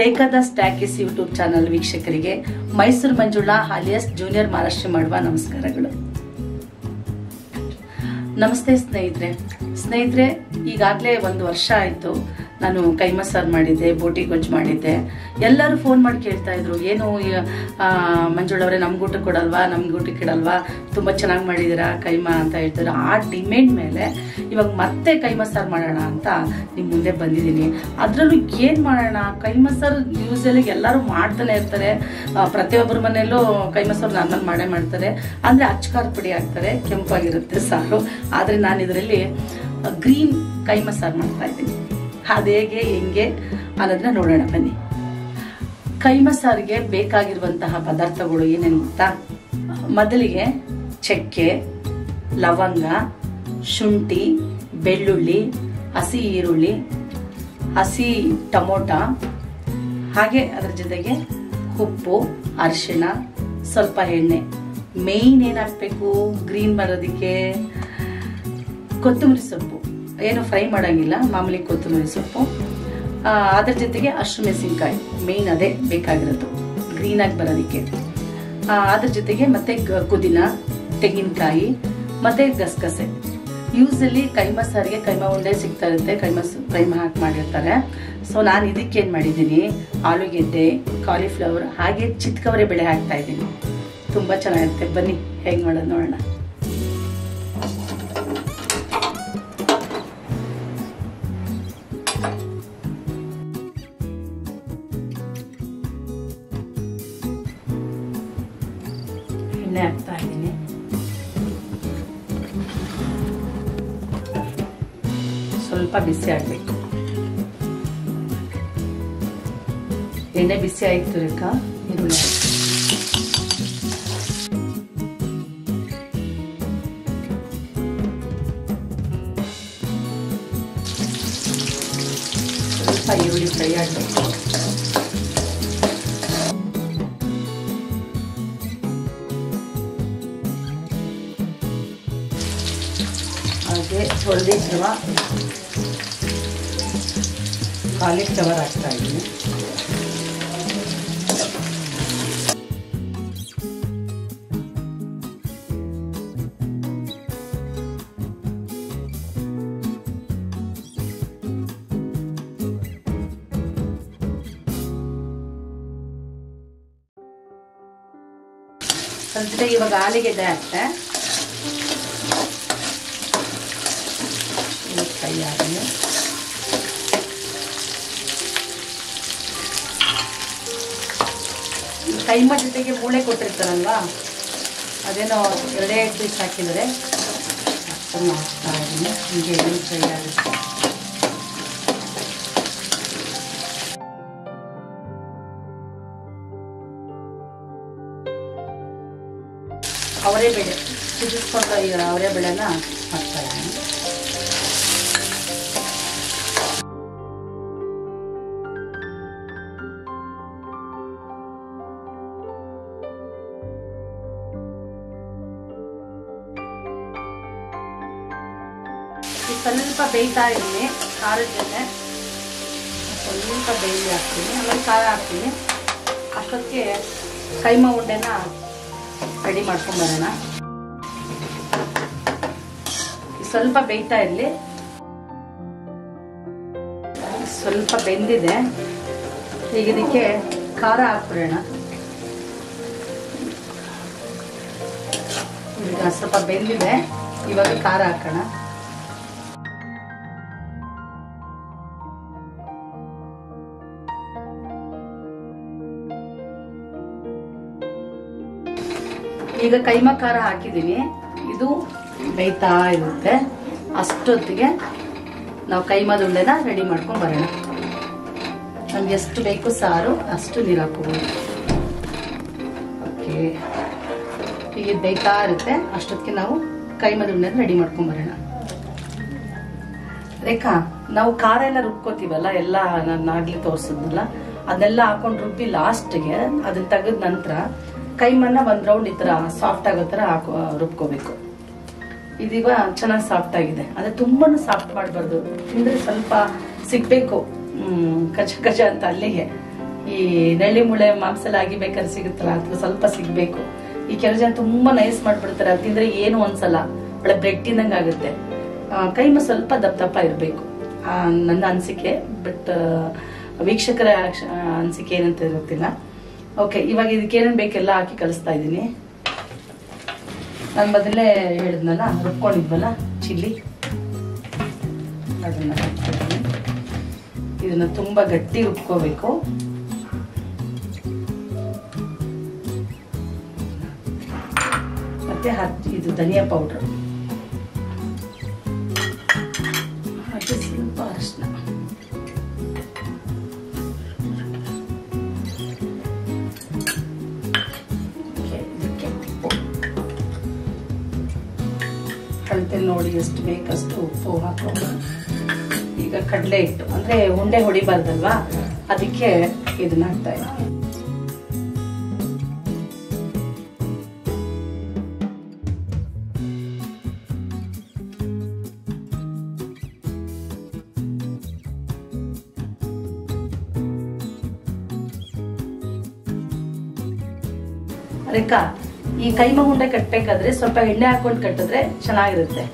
Rekha Das ಟ್ಯಾಕಿಸ್ YouTube channel ವೀಕ್ಷಕರಿಗೆ Mysuru Manjula alias junior Maharashtra ಮಾಡುವ ನಮಸ್ಕಾರಗಳು. ನಮಸ್ತೆ ಸ್ನೇಹಿತರೆ, ಈಗಾಗಲೇ 1 ವರ್ಷ ಆಯಿತು ನಾನು ಕೈ ಮಸಾಜ್ ಮಾಡಿದ್ದೆ, ಬೋಟಿ ಗೊಜ್ಜು ಮಾಡಿದ್ದೆ. ಎಲ್ಲರೂ ಫೋನ್ ಮಾಡಿ ಕೇಳ್ತಾ ಇದ್ರು, ಏನು ಮಂಜುಳವರೇ ನಮ್ಗೆ ಊಟ ಕೊಡಲ್ವಾ, ನಮ್ಗೆ ಊಟಕ್ಕೆ ಇಡಲ್ವಾ, ತುಂಬ ಚೆನ್ನಾಗಿ ಮಾಡಿದ್ದೀರಾ ಕೈಮಾ ಅಂತ ಹೇಳ್ತಾರೆ. ಆ ಡಿಮ್ಯಾಂಡ್ ಮೇಲೆ ಇವಾಗ ಮತ್ತೆ ಕೈ ಮಸಾಜ್ ಮಾಡೋಣ ಅಂತ ನಿಮ್ಮ ಮುಂದೆ ಬಂದಿದ್ದೀನಿ. ಅದರಲ್ಲೂ ಏನು ಮಾಡೋಣ, ಕೈ ಮಸಾಜ್ ಯೂಸಲಿ ಎಲ್ಲರೂ ಮಾಡ್ತಾನೆ ಇರ್ತಾರೆ. ಪ್ರತಿಯೊಬ್ಬರ ಮನೆಯಲ್ಲೂ ಕೈ ಮಸಾಜ್ ನಾರ್ಮಲ್ ಮಾಡೇ ಮಾಡ್ತಾರೆ, ಅಂದರೆ ಅಚ್ಚಕಾರ ಪುಡಿ ಹಾಕ್ತಾರೆ, ಕೆಂಪಾಗಿರುತ್ತೆ ಸಾರು. ಆದರೆ ನಾನು ಇದರಲ್ಲಿ ಗ್ರೀನ್ ಕೈ ಮಸಾಜ್ ಮಾಡ್ತಾ ಇದ್ದೀನಿ. ಅದು ಹೇಗೆ ಹೆಂಗೆ ಅನ್ನೋದನ್ನ ನೋಡೋಣ ಬನ್ನಿ. ಕೈ ಮಸಾಜ್ಗೆ ಬೇಕಾಗಿರುವಂತಹ ಪದಾರ್ಥಗಳು ಏನೇನು ಗೊತ್ತಾ? ಮೊದಲಿಗೆ ಚಕ್ಕೆ, ಲವಂಗ, ಶುಂಠಿ, ಬೆಳ್ಳುಳ್ಳಿ, ಹಸಿ ಈರುಳ್ಳಿ, ಹಸಿ ಟೊಮೊಟೊ, ಹಾಗೆ ಅದರ ಜೊತೆಗೆ ಉಪ್ಪು, ಅರಿಶಿಣ, ಸ್ವಲ್ಪ ಎಣ್ಣೆ. ಮೇಯ್ನ್ ಏನು ಹಾಕಬೇಕು ಗ್ರೀನ್ ಬರೋದಕ್ಕೆ? ಕೊತ್ತಂಬರಿ ಸೊಪ್ಪು. ಏನು ಫ್ರೈ ಮಾಡೋಂಗಿಲ್ಲ, ಮಾಮೂಲಿ ಕೊತ್ತಂಬರಿ ಸೊಪ್ಪು. ಅದ್ರ ಜೊತೆಗೆ ಹಸಿಮೆಣಸಿನಕಾಯಿ, ಮೇಯ್ನ್ ಅದೇ ಬೇಕಾಗಿರೋದು ಗ್ರೀನಾಗಿ ಬರೋದಕ್ಕೆ. ಅದ್ರ ಜೊತೆಗೆ ಮತ್ತೆ ಪುದೀನ, ತೆಂಗಿನಕಾಯಿ ಮತ್ತೆ ಗಸಗಸೆ. ಯೂಸಲಿ ಕೈಮಾ ಸಾರಿಗೆ ಕೈಮಾ ಉಂಡೆ ಸಿಗ್ತಾ ಇರುತ್ತೆ, ಕೈಮಾ ಹಾಕಿ ಮಾಡಿರ್ತಾರೆ. ಸೊ ನಾನು ಇದಕ್ಕೇನು ಮಾಡಿದ್ದೀನಿ, ಆಲೂಗೆಡ್ಡೆ, ಕಾಲಿಫ್ಲವರ್, ಹಾಗೆ ಚಿತ್ಕವರೆ ಬೇಳೆ ಹಾಕ್ತಾ ಇದ್ದೀನಿ. ತುಂಬ ಚೆನ್ನಾಗಿರುತ್ತೆ. ಬನ್ನಿ ಹೇಗೆ ಮಾಡೋದು ನೋಡೋಣ. ಎಣ್ಣೆ ಹಾಕ್ತಾ ಇದ್ದೀನಿ. ಸ್ವಲ್ಪ ಬಿಸಿ ಆಗಬೇಕು. ಎಣ್ಣೆ ಬಿಸಿ ಆಯ್ತು ರೇಖಾ, ಈರುಳ್ಳಿ ಸ್ವಲ್ಪ ಈರುಳ್ಳಿ ಫ್ರೈ ಆಗಬೇಕು. ಹಾಗೆ ಹೊಡೆದಿರುವ ಕಾಲಿಫ್ಲವರ್ ಹಾಕ್ತಾ ಇದ್ದೀನಿ. ಅದ್ರ ಜೊತೆಗೆ ಇವಾಗ ಆಲೂಗೆಡ್ಡೆ ಹಾಕ್ತೆ. ಫ್ರೈ ಆಗಿದೆ. ಕೈಮಾ ಜೊತೆಗೆ ಮೂಳೆ ಕೊಟ್ಟಿರ್ತಾರಲ್ವಾ, ಅದೇನೋ 2 ಪೀಸ್ ಹಾಕಿದರೆ ಅಷ್ಟನ್ನು ಹಾಕ್ತಾ ಇದ್ದೀನಿ. ಹೀಗೆ ಫ್ರೈ ಆಗುತ್ತೆ. ಅವರೇ ಬೇಳೆ ಕುದಿಸ್ಕೊಂಡು ಅವರೇ ಬೇಳೆನ ಹಾಕ್ತಾ ಇದ್ದೀನಿ. ಸ್ವಲ್ಪ ಬೇಯ್ತಾ ಇದ್ದೀನಿ. ಖಾರದ ಜೊತೆ ಸ್ವಲ್ಪ ಬೇಯ್ಲಿ ಹಾಕ್ತೀನಿ, ಆಮೇಲೆ ಖಾರ ಹಾಕ್ತೀನಿ. ಅಷ್ಟೊತ್ತಿಗೆ ಕೈಮಾ ಉಂಡೆನ ರೆಡಿ ಮಾಡ್ಕೊಂಬರೋಣ. ಸ್ವಲ್ಪ ಬೇಯ್ತಾ ಇರಲಿ. ಸ್ವಲ್ಪ ಬೆಂದಿದೆ. ಈಗ ಇದಕ್ಕೆ ಖಾರ ಹಾಕ್ಬಿಡೋಣ. ಈಗ ಸ್ವಲ್ಪ ಬೆಂದಿದೆ, ಇವಾಗ ಖಾರ ಹಾಕೋಣ. ಈಗ ಕೈಮಾ ಖಾರ ಹಾಕಿದ್ದೀನಿ. ಇದು ಬೇಯ್ತಾ ಇರುತ್ತೆ. ಅಷ್ಟೊತ್ತಿಗೆ ನಾವು ಕೈಮಾದ ಉಂಡೆನ ರೆಡಿ ಮಾಡ್ಕೊಂಡು ಬರೋಣ. ನಮ್ಗೆ ಎಷ್ಟು ಬೇಕು ಸಾರು ಅಷ್ಟು ನೀರು ಹಾಕೋಬೋದು. ಓಕೆ, ಈಗ ಬೇಯ್ತಾ ಇರುತ್ತೆ. ಅಷ್ಟೊತ್ತಿಗೆ ನಾವು ಕೈಮಾದ ಉಂಡೆನ ರೆಡಿ ಮಾಡ್ಕೊಂಡು ಬರೋಣ. ರೇಖಾ, ನಾವು ಖಾರ ಎಲ್ಲ ರುಬ್ಕೋತೀವಲ್ಲ, ಎಲ್ಲ ನಾನು ಆಗ್ಲಿ ತೋರಿಸಿದ್ನಲ್ಲ, ಅದನ್ನೆಲ್ಲ ಹಾಕೊಂಡು ರುಬ್ಬಿ ಲಾಸ್ಟ್ಗೆ ಅದನ್ನ ತೆಗೆದ ನಂತರ ಕೈಮನ್ನ 1 ರೌಂಡ್ ಈ ತರ ಸಾಫ್ಟ್ ಆಗೋ ತರ ರುಬ್ಕೋಬೇಕು. ಇದೀಗ ಚೆನ್ನಾಗಿ ಸಾಫ್ಟ್ ಆಗಿದೆ. ಅಂದ್ರೆ ತುಂಬಾನು ಸಾಫ್ಟ್ ಮಾಡಬಾರ್ದು, ತಿಂದ್ರೆ ಸ್ವಲ್ಪ ಸಿಗ್ಬೇಕು ಕಚ ಕಚ ಅಂತ ಅಲ್ಲಿಗೆ ಈ ನಳ್ಳಿ ಮುಳೆ ಮಾಂಸಲ ಆಗಿಬೇಕಾದ್ರೆ ಸಿಗುತ್ತಲ್ಲ ಅದು ಸ್ವಲ್ಪ ಸಿಗ್ಬೇಕು. ಈ ಕೆಲವು ಜನ ತುಂಬಾ ನೈಸ್ ಮಾಡ್ಬಿಡ್ತಾರೆ, ಅದು ತಿಂದ್ರೆ ಏನು ಅನ್ಸಲ್ಲ, ಒಳ್ಳೆ ಬ್ರೆಡ್ ತಿಂದಂಗೆ ಆಗುತ್ತೆ. ಕೈಮ ಸ್ವಲ್ಪ ದಪ್ಪ ದಪ್ಪ ಇರಬೇಕು ನನ್ನ ಅನಿಸಿಕೆ, ಬಟ್ ವೀಕ್ಷಕರ ಅನಿಸಿಕೆ ಏನಂತ ಗೊತ್ತಿಲ್ಲ. ಓಕೆ, ಇವಾಗ ಇದಕ್ಕೆ ಏನೇನು ಬೇಕೆಲ್ಲ ಹಾಕಿ ಕಲಿಸ್ತಾ ಇದ್ದೀನಿ. ನಾನು ಮೊದಲೇ ಹೇಳಿದ್ನಲ್ಲ ರುಬ್ಕೊಂಡಿದ್ವಲ್ಲ ಚಿಲ್ಲಿ, ಅದನ್ನ ಹಾಕ್ತೀನಿ. ಇದನ್ನ ತುಂಬಾ ಗಟ್ಟಿ ರುಬ್ಕೋಬೇಕು. ಮತ್ತೆ ಇದು ಧನಿಯಾ ಪೌಡರ್, ಹಾಗೆ ಸ್ವಲ್ಪ ಅರಿಶಿನ, ಅಳತೆ ನೋಡಿ ಎಷ್ಟು ಬೇಕಷ್ಟು ಉಪ್ಪು ಹಾಕೊಂಡು. ಈಗ ಕಡಲೆ ಹಿಟ್ಟು ಅಂದ್ರೆ ಉಂಡೆ ಹೊಡಿಬಾರ್ದಲ್ವಾ, ಅದಕ್ಕೆ ಇದನ್ನ ಹಾಕ್ತಾ ಇದ್ದೀನಿ. ರೇಖಾ, ಈ ಕೈಮ ಉಂಡೆ ಕಟ್ಟಬೇಕಾದ್ರೆ ಸ್ವಲ್ಪ ಎಣ್ಣೆ ಹಾಕೊಂಡು ಕಟ್ಟಿದ್ರೆ ಚೆನ್ನಾಗಿರುತ್ತೆ.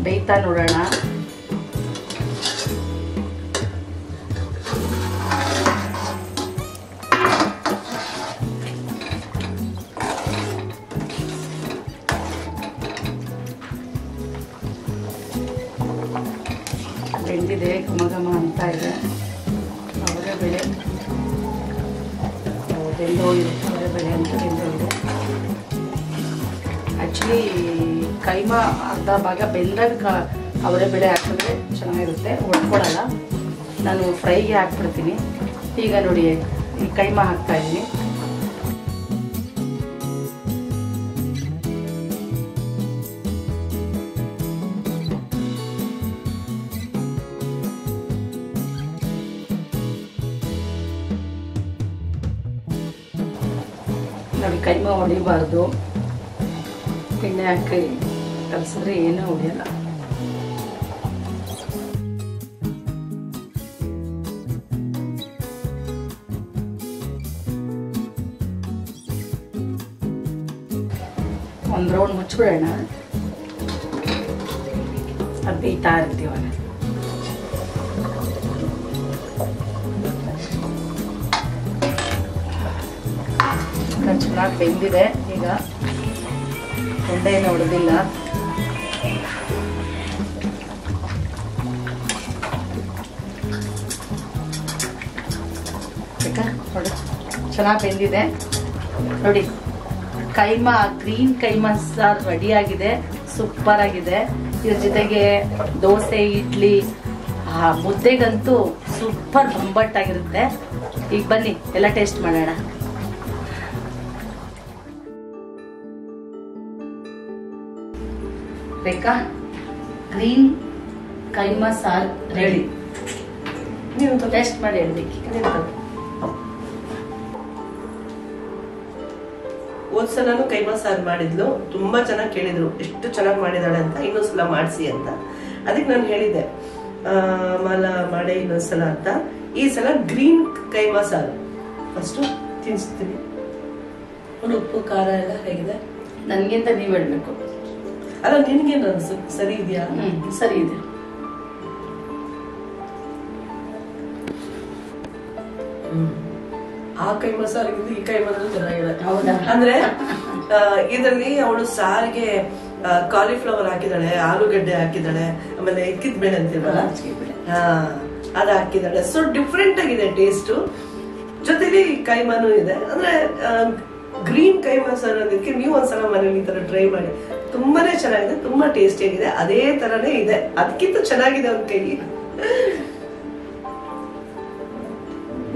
ಬೇಯ್ತಾ ನೋಡೋಣ. ಬೆಂದಿದೆ, ಘಮ ಘಮ ಅಂತ ಇದೆ. ಅವರೆಬೇಳೆ ಬೆಂದೋಗಿದೆ, ಅವರೆಬೇಳೆ ಅಂತ ಬೆಂದೋಗಿದೆ. ಆ್ಯಕ್ಚುಲಿ ಕೈಮ ಅರ್ಧ ಭಾಗ ಬೆಂದಾಗ ಅವರೆಬೇಳೆ ಹಾಕಿದ್ರೆ ಚೆನ್ನಾಗಿರುತ್ತೆ, ಒಡ್ಕೊಳಲ್ಲ. ನಾನು ಫ್ರೈಗೆ ಹಾಕ್ಬಿಡ್ತೀನಿ. ಈಗ ನೋಡಿ ಈ ಕೈಮ ಹಾಕ್ತಾ ಇದ್ದೀನಿ. ನೋಡಿ ಕೈಮ ಹೊಡಿಬಾರ್ದು, ಎಣ್ಣೆ ಹಾಕಿ ಕಲಸಿದ್ರೆ ಏನೂ ಹೊಡಿಯಲ್ಲ. ಒಂದು ರೌಂಡ್ ಮುಚ್ಚಿಬಿಡೋಣ, ಅದು ಬೇಯ್ತಾ ಇರ್ತೀವಲ್ಲ. ಚೆನ್ನಾಗಿ ಬೆಂದಿದೆ. ಈಗ ಉಂಡೆ ಏನು ಹೊಡೆದಿಲ್ಲ. ಚೆನ್ನಾಗಿ ಬೆಂದಿದೆ ನೋಡಿ. ಕೈಮಾ ಗ್ರೀನ್ ಕೈಮಾ ಸಾರು ರೆಡಿ ಆಗಿದೆ, ಸೂಪರ್ ಆಗಿದೆ. ಇದ್ರ ಜೊತೆಗೆ ದೋಸೆ, ಇಡ್ಲಿ, ಮುದ್ದೆಗಂತೂ ಸೂಪರ್ ಬೊಂಬಟ್ಟಾಗಿರುತ್ತೆ. ಈಗ ಬನ್ನಿ ಎಲ್ಲ ಟೇಸ್ಟ್ ಮಾಡೋಣ. ರೇಖಾ, ಗ್ರೀನ್ ಕೈಮಾ ಸಾರು ರೆಡಿ. ನೀವು ಟೇಸ್ಟ್ ಮಾಡಿ ಹೇಳ್ಬೇಕು. ಹೋದ್ಸಲನು ಕೈಮಾ ಸಾರು ಮಾಡಿದ್ಲು, ತುಂಬಾ ಚೆನ್ನಾಗಿ ಕೇಳಿದ್ರು ಎಷ್ಟು ಚೆನ್ನಾಗಿ ಮಾಡಿದಾಳೆ ಅಂತ, ಇನ್ನೊಂದ್ಸಲ ಮಾಡಿಸಿ ಅಂತ. ಅದಕ್ಕೆ ನಾನು ಹೇಳಿದ್ದೆ ಮಾಲ ಮಾಡೇ ಇನ್ನೊಂದ್ಸಲ ಅಂತ. ಈ ಸಲ ಗ್ರೀನ್ ಕೈಮಾ ಸಾರು ಫಸ್ಟ್ ತಿನ್ನಿಸ್ತೀನಿ. ಉಪ್ಪು ಖಾರ ಎಲ್ಲ ಹೇಗಿದೆ? ನನ್ಗಿಂತ ನೀವ್ ಹೇಳ್ಬೇಕು. ಅಲ್ಲ, ನಿನ್ಗೇನು ಅನ್ಸು? ಸರಿ ಇದೆಯಾ? ಸರಿ ಇದೆ. ಆ ಕೈಮಾ ಸಾರಿಗಿಂತ ಈ ಕೈಮಾ ಚೆನ್ನಾಗಿದೆ. ಹೌದಾ? ಅಂದ್ರೆ ಇದರಲ್ಲಿ ಅವಳು ಸಾರಿಗೆ ಕಾಲಿಫ್ಲವರ್ ಹಾಕಿದಾಳೆ, ಆಲೂಗಡ್ಡೆ ಹಾಕಿದಾಳೆ, ಆಮೇಲೆ ಎಕ್ಕಿದ ಬೇಳೆ ಅಂತೀವಲ್ಲ ಅದ ಹಾಕಿದಾಳೆ. ಸೊ ಡಿಫ್ರೆಂಟ್ ಆಗಿದೆ ಟೇಸ್ಟ್. ಜೊತೆಗೆ ಕೈಮಾನು ಇದೆ. ಅಂದ್ರೆ ಗ್ರೀನ್ ಕೈಮಾ ಸಾರು ಅನ್ನೋದಕ್ಕೆ ನೀವು ಒಂದ್ಸಲ ಮನೇಲಿ ಈ ತರ ಟ್ರೈ ಮಾಡಿ. ತುಂಬಾನೇ ಚೆನ್ನಾಗಿದೆ, ತುಂಬಾ ಟೇಸ್ಟಿ ಆಗಿದೆ. ಅದೇ ತರನೇ ಇದೆ, ಅದಕ್ಕಿಂತ ಚೆನ್ನಾಗಿದೆ ಒಂದ್ ಕೈ.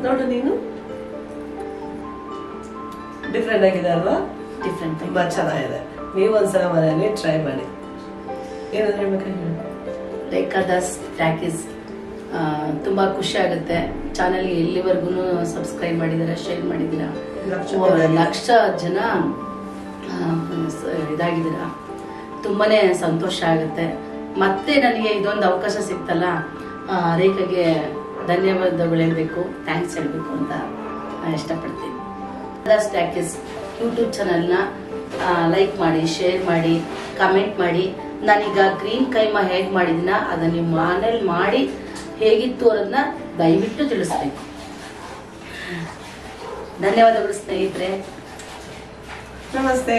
ನೋಡು ನೀನು ಡಿಫ್ರೆಂಟ್ ಆಗಿದೆ ಅಲ್ವಾ? ಡಿಫ್ರೆಂಟ್ ತುಂಬಾ ಚೆನ್ನಾಗಿದೆ. ನೀವು ಒಂದ್ಸಲ ಮನೆಯಲ್ಲಿ ಟ್ರೈ ಮಾಡಿ. ಏನಾದ್ರೆ ರೇಖಾದಾಸ್ ಟ್ಯಾಕೀಸ್ ತುಂಬಾ ಖುಷಿ ಆಗುತ್ತೆ. ಚಾನೆಲ್ಗೆ ಎಲ್ಲಿವರೆಗೂ ಸಬ್ಸ್ಕ್ರೈಬ್ ಮಾಡಿದ್ದೀರಾ, ಶೇರ್ ಮಾಡಿದ್ದೀರಾ, ಲಕ್ಷ ಜನ ಇದಾಗಿದ್ದೀರಾ. ತುಂಬಾನೇ ಸಂತೋಷ ಆಗುತ್ತೆ. ಮತ್ತೆ ನನಗೆ ಇದೊಂದು ಅವಕಾಶ ಸಿಕ್ತಲ್ಲ, ರೇಖೆಗೆ ಧನ್ಯವಾದಗಳು ಹೇಳಬೇಕು, ಥ್ಯಾಂಕ್ಸ್ ಹೇಳಬೇಕು ಅಂತ ಇಷ್ಟಪಡ್ತೀನಿ. ರೇಖಾದಾಸ್ ಟ್ಯಾಕೀಸ್ ಯೂಟ್ಯೂಬ್ ಚಾನಲ್ನ ಲೈಕ್ ಮಾಡಿ, ಶೇರ್ ಮಾಡಿ, ಕಮೆಂಟ್ ಮಾಡಿ. ನಾನೀಗ ಗ್ರೀನ್ ಕೈಮಾ ಹೇಗೆ ಮಾಡಿದಿನ ಅದನ್ನ ನೀವು ಮನೇಲಿ ಮಾಡಿ ಹೇಗಿತ್ತು ಅನ್ನೋದನ್ನ ದಯವಿಟ್ಟು ತಿಳಿಸ್ಬೇಕು. ಧನ್ಯವಾದಗಳು ಸ್ನೇಹಿತರೆ. ನಮಸ್ತೆ.